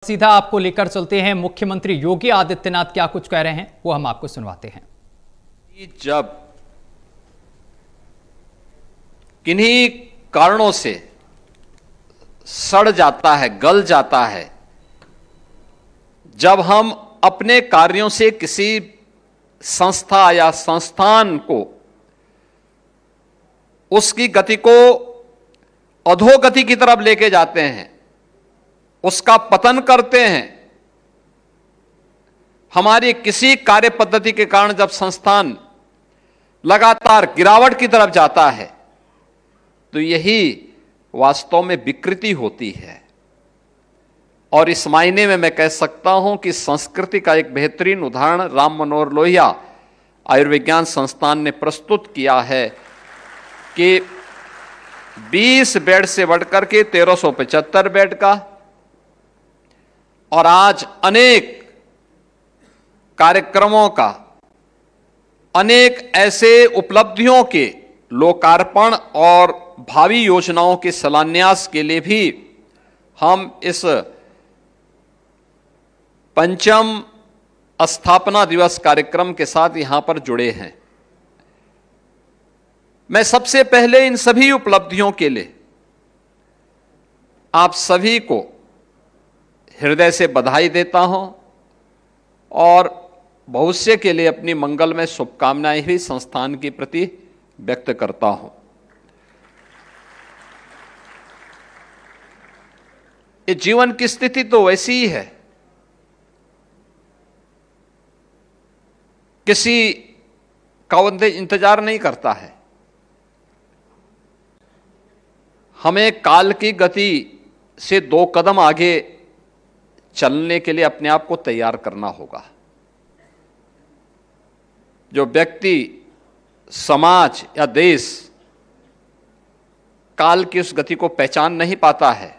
सीधा आपको लेकर चलते हैं। मुख्यमंत्री योगी आदित्यनाथ क्या कुछ कह रहे हैं वो हम आपको सुनवाते हैं। जब किन्हीं कारणों से सड़ जाता है, गल जाता है, जब हम अपने कार्यों से किसी संस्था या संस्थान को उसकी गति को अधोगति की तरफ लेके जाते हैं, उसका पतन करते हैं, हमारी किसी कार्य पद्धति के कारण जब संस्थान लगातार गिरावट की तरफ जाता है तो यही वास्तव में विकृति होती है। और इस मायने में मैं कह सकता हूं कि संस्कृति का एक बेहतरीन उदाहरण राम मनोहर लोहिया आयुर्विज्ञान संस्थान ने प्रस्तुत किया है कि 20 बेड से बढ़कर के 1375 बेड का, और आज अनेक कार्यक्रमों का, अनेक ऐसे उपलब्धियों के लोकार्पण और भावी योजनाओं के शिलान्यास के लिए भी हम इस 5वां स्थापना दिवस कार्यक्रम के साथ यहां पर जुड़े हैं। मैं सबसे पहले इन सभी उपलब्धियों के लिए आप सभी को हृदय से बधाई देता हूं और भविष्य के लिए अपनी मंगलमय शुभकामनाएं भी संस्थान के प्रति व्यक्त करता हूं। ये जीवन की स्थिति तो वैसी ही है, किसी का इंतजार नहीं करता है। हमें काल की गति से 2 कदम आगे चलने के लिए अपने आप को तैयार करना होगा। जो व्यक्ति, समाज या देश काल की उस गति को पहचान नहीं पाता है,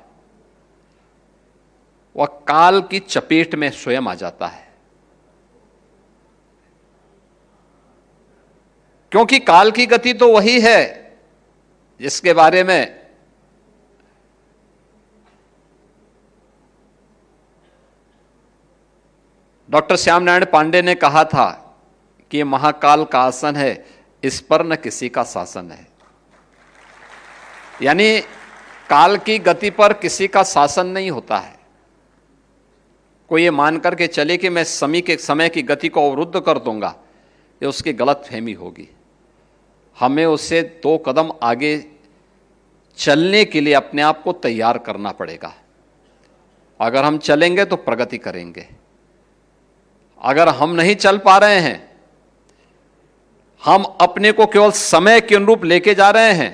वह काल की चपेट में स्वयं आ जाता है। क्योंकि काल की गति तो वही है जिसके बारे में डॉक्टर श्याम नारायण पांडे ने कहा था कि यह महाकाल का आसन है, इस पर न किसी का शासन है। यानी काल की गति पर किसी का शासन नहीं होता है। कोई ये मान करके चले कि मैं समय की गति को अवरुद्ध कर दूंगा, ये उसकी गलत फहमी होगी। हमें उससे 2 कदम आगे चलने के लिए अपने आप को तैयार करना पड़ेगा। अगर हम चलेंगे तो प्रगति करेंगे। अगर हम नहीं चल पा रहे हैं, हम अपने को केवल समय के अनुरूप लेके जा रहे हैं,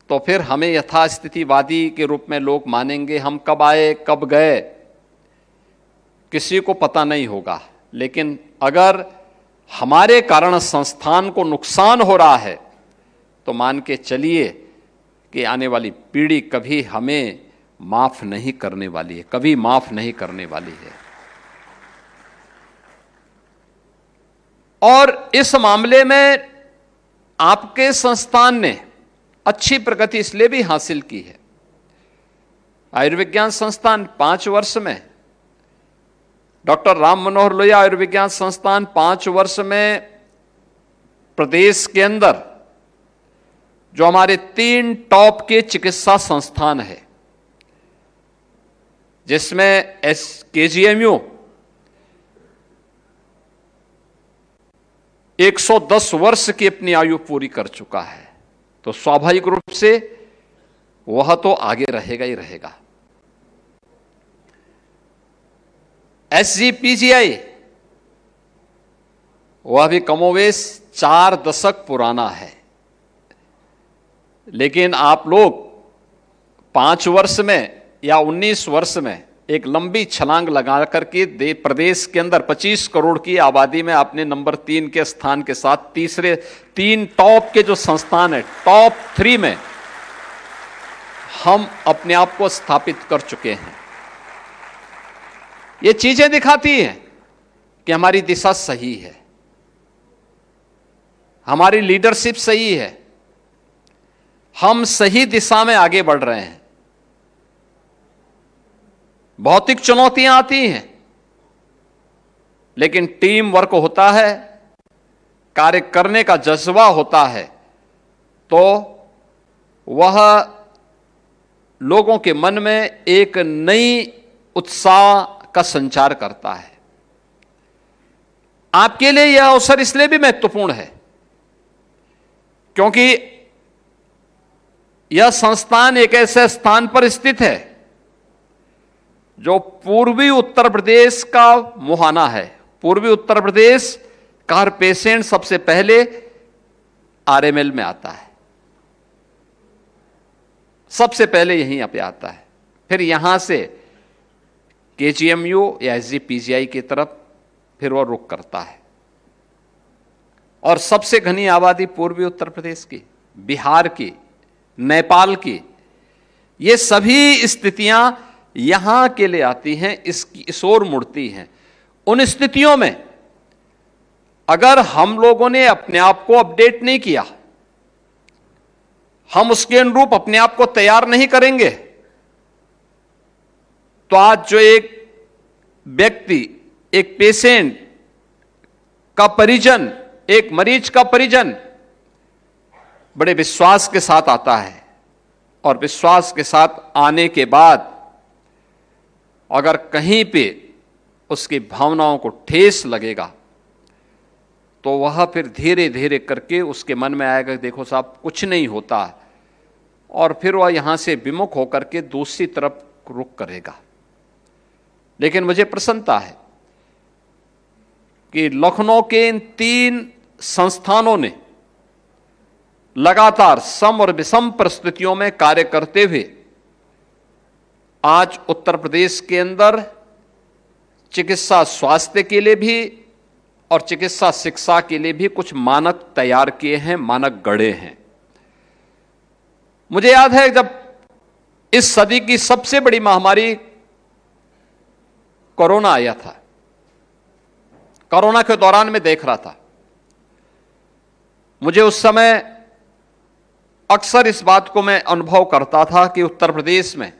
तो फिर हमें यथास्थितिवादी के रूप में लोग मानेंगे। हम कब आए कब गए किसी को पता नहीं होगा। लेकिन अगर हमारे कारण संस्थान को नुकसान हो रहा है तो मान के चलिए कि आने वाली पीढ़ी कभी हमें माफ नहीं करने वाली है, कभी माफ नहीं करने वाली है। और इस मामले में आपके संस्थान ने अच्छी प्रगति इसलिए भी हासिल की है। आयुर्विज्ञान संस्थान 5 वर्ष में, डॉक्टर राम मनोहर लोहिया आयुर्विज्ञान संस्थान 5 वर्ष में प्रदेश के अंदर जो हमारे 3 टॉप के चिकित्सा संस्थान है, जिसमें KGMU 110 वर्ष की अपनी आयु पूरी कर चुका है, तो स्वाभाविक रूप से वह तो आगे रहेगा ही रहेगा। SGPGI वह भी कमोवेश 4 दशक पुराना है, लेकिन आप लोग 5 वर्ष में या 19 वर्ष में एक लंबी छलांग लगा करके प्रदेश के अंदर 25 करोड़ की आबादी में आपने नंबर 3 के स्थान के साथ तीसरे 3 टॉप के जो संस्थान है, टॉप 3 में हम अपने आप को स्थापित कर चुके हैं। ये चीजें दिखाती हैं कि हमारी दिशा सही है, हमारी लीडरशिप सही है, हम सही दिशा में आगे बढ़ रहे हैं। भौतिक चुनौतियां आती हैं, लेकिन टीम वर्क होता है, कार्य करने का जज्बा होता है, तो वह लोगों के मन में एक नई उत्साह का संचार करता है। आपके लिए यह अवसर इसलिए भी महत्वपूर्ण है क्योंकि यह संस्थान एक ऐसे स्थान पर स्थित है जो पूर्वी उत्तर प्रदेश का मुहाना है। पूर्वी उत्तर प्रदेश का हर पेशेंट सबसे पहले आरएमएल में आता है, सबसे पहले यहीं पे आता है, फिर यहां से केजीएमयू या एसजीपीजीआई की तरफ फिर वह रुख करता है। और सबसे घनी आबादी पूर्वी उत्तर प्रदेश की, बिहार की, नेपाल की, ये सभी स्थितियां यहां के लिए आती हैं, इस ओर मुड़ती हैं। उन स्थितियों में अगर हम लोगों ने अपने आप को अपडेट नहीं किया, हम उसके अनुरूप अपने आप को तैयार नहीं करेंगे, तो आज जो एक व्यक्ति, एक पेशेंट का परिजन, एक मरीज का परिजन बड़े विश्वास के साथ आता है, और विश्वास के साथ आने के बाद अगर कहीं पे उसकी भावनाओं को ठेस लगेगा तो वह फिर धीरे धीरे करके उसके मन में आएगा, देखो साहब कुछ नहीं होता, और फिर वह यहां से विमुख होकर के दूसरी तरफ रुख करेगा। लेकिन मुझे प्रसन्नता है कि लखनऊ के इन 3 संस्थानों ने लगातार सम और विषम परिस्थितियों में कार्य करते हुए आज उत्तर प्रदेश के अंदर चिकित्सा स्वास्थ्य के लिए भी और चिकित्सा शिक्षा के लिए भी कुछ मानक तैयार किए हैं, मानक गढ़े हैं। मुझे याद है जब इस सदी की सबसे बड़ी महामारी कोरोना आया था, कोरोना के दौरान मैं देख रहा था, मुझे उस समय अक्सर इस बात को मैं अनुभव करता था कि उत्तर प्रदेश में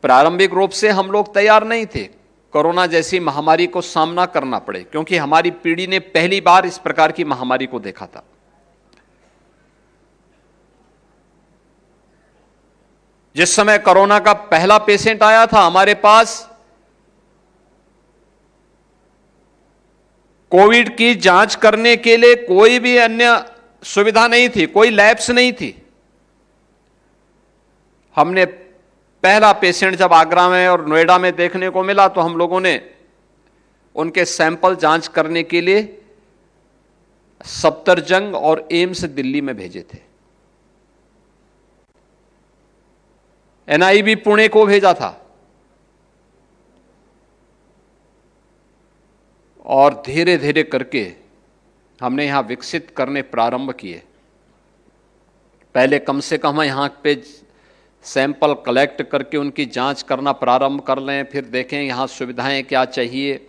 प्रारंभिक रूप से हम लोग तैयार नहीं थे कोरोना जैसी महामारी को सामना करना पड़े, क्योंकि हमारी पीढ़ी ने पहली बार इस प्रकार की महामारी को देखा था। जिस समय कोरोना का पहला पेशेंट आया था हमारे पास, कोविड की जांच करने के लिए कोई भी अन्य सुविधा नहीं थी, कोई लैब्स नहीं थी। हमने पहला पेशेंट जब आगरा में और नोएडा में देखने को मिला तो हम लोगों ने उनके सैंपल जांच करने के लिए सफदरजंग और एम्स दिल्ली में भेजे थे। एनआईवी पुणे को भेजा था, और धीरे धीरे करके हमने यहां विकसित करने प्रारंभ किए। पहले कम से कम यहां पे सैंपल कलेक्ट करके उनकी जांच करना प्रारंभ कर लें, फिर देखें यहां सुविधाएं क्या चाहिए।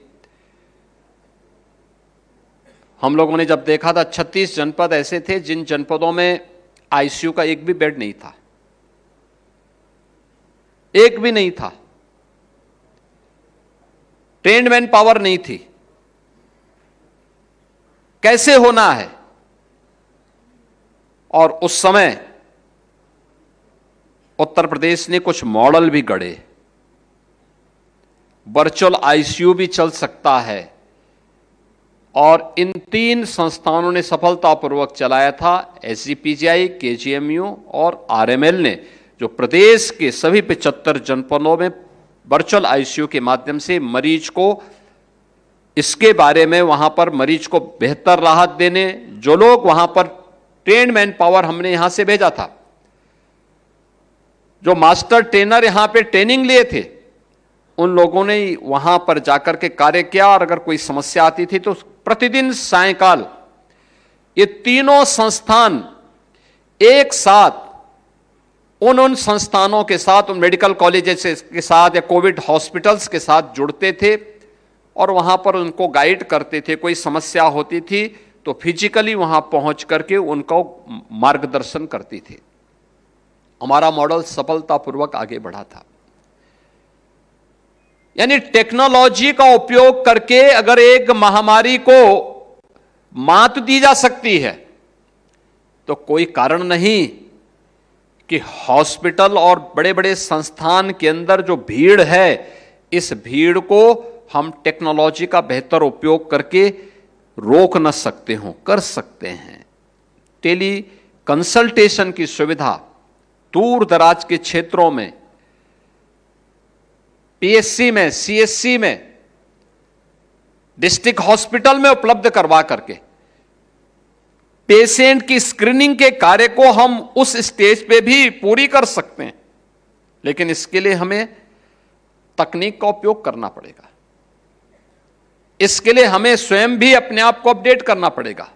हम लोगों ने जब देखा था 36 जनपद ऐसे थे जिन जनपदों में आईसीयू का एक भी बेड नहीं था, एक भी नहीं था, ट्रेन्ड मैन पावर नहीं थी। कैसे होना है? और उस समय उत्तर प्रदेश ने कुछ मॉडल भी गढ़े। वर्चुअल आईसीयू भी चल सकता है, और इन 3 संस्थानों ने सफलतापूर्वक चलाया था। एसजीपीजीआई, केजीएमयू और आरएमएल ने, जो प्रदेश के सभी 75 जनपदों में वर्चुअल आईसीयू के माध्यम से मरीज को, इसके बारे में वहां पर मरीज को बेहतर राहत देने, जो लोग वहां पर ट्रेन्ड मैन पावर हमने यहां से भेजा था, जो मास्टर ट्रेनर यहां पे ट्रेनिंग लिए थे, उन लोगों ने वहां पर जाकर के कार्य किया। और अगर कोई समस्या आती थी तो प्रतिदिन सायंकाल ये तीनों संस्थान एक साथ उन संस्थानों के साथ, उन मेडिकल कॉलेजेस के साथ या कोविड हॉस्पिटल्स के साथ जुड़ते थे और वहां पर उनको गाइड करते थे। कोई समस्या होती थी तो फिजिकली वहां पहुंच करके उनको मार्गदर्शन करती थी। हमारा मॉडल सफलतापूर्वक आगे बढ़ा था। यानी टेक्नोलॉजी का उपयोग करके अगर एक महामारी को मात दी जा सकती है तो कोई कारण नहीं कि हॉस्पिटल और बड़े बड़े संस्थान के अंदर जो भीड़ है, इस भीड़ को हम टेक्नोलॉजी का बेहतर उपयोग करके रोक न सकते हो, कर सकते हैं। टेली कंसल्टेशन की सुविधा दूर दराज के क्षेत्रों में, पीएचसी में, सीएचसी में, डिस्ट्रिक्ट हॉस्पिटल में उपलब्ध करवा करके पेशेंट की स्क्रीनिंग के कार्य को हम उस स्टेज पे भी पूरी कर सकते हैं। लेकिन इसके लिए हमें तकनीक का उपयोग करना पड़ेगा, इसके लिए हमें स्वयं भी अपने आप को अपडेट करना पड़ेगा।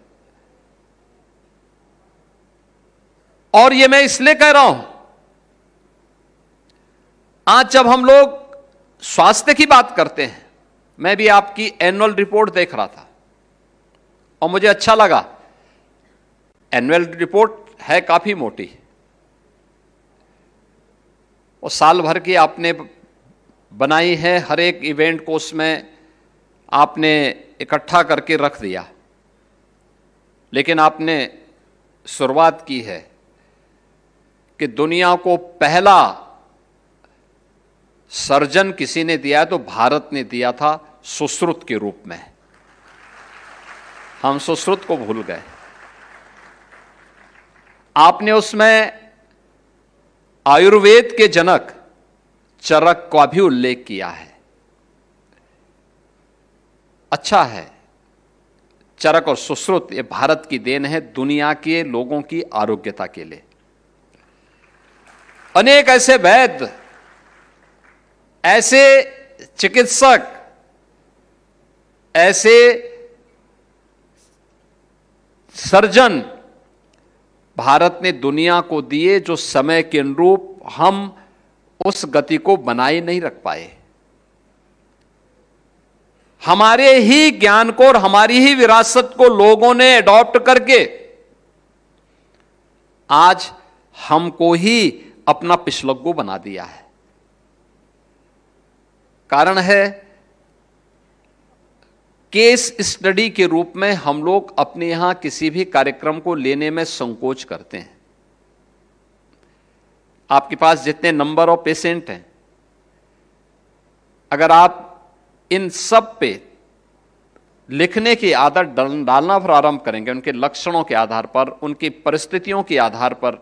और यह मैं इसलिए कह रहा हूं, आज जब हम लोग स्वास्थ्य की बात करते हैं, मैं भी आपकी एनुअल रिपोर्ट देख रहा था और मुझे अच्छा लगा। एनुअल रिपोर्ट है काफी मोटी, और साल भर की आपने बनाई है, हर एक इवेंट को उसमें आपने इकट्ठा करके रख दिया। लेकिन आपने शुरुआत की है कि दुनिया को पहला सर्जन किसी ने दिया है तो भारत ने दिया था, सुश्रुत के रूप में। हम सुश्रुत को भूल गए। आपने उसमें आयुर्वेद के जनक चरक का भी उल्लेख किया है। अच्छा है, चरक और सुश्रुत ये भारत की देन है दुनिया के लोगों की आरोग्यता के लिए। अनेक ऐसे वैद्य, ऐसे चिकित्सक, ऐसे सर्जन भारत ने दुनिया को दिए जो समय के अनुरूप हम उस गति को बनाए नहीं रख पाए। हमारे ही ज्ञान को और हमारी ही विरासत को लोगों ने अडॉप्ट करके आज हमको ही अपना पिछलग्गू बना दिया है। कारण है केस स्टडी के रूप में हम लोग अपने यहां किसी भी कार्यक्रम को लेने में संकोच करते हैं। आपके पास जितने नंबर ऑफ पेशेंट हैं, अगर आप इन सब पे लिखने की आदत डालना प्रारंभ करेंगे, उनके लक्षणों के आधार पर, उनकी परिस्थितियों के आधार पर,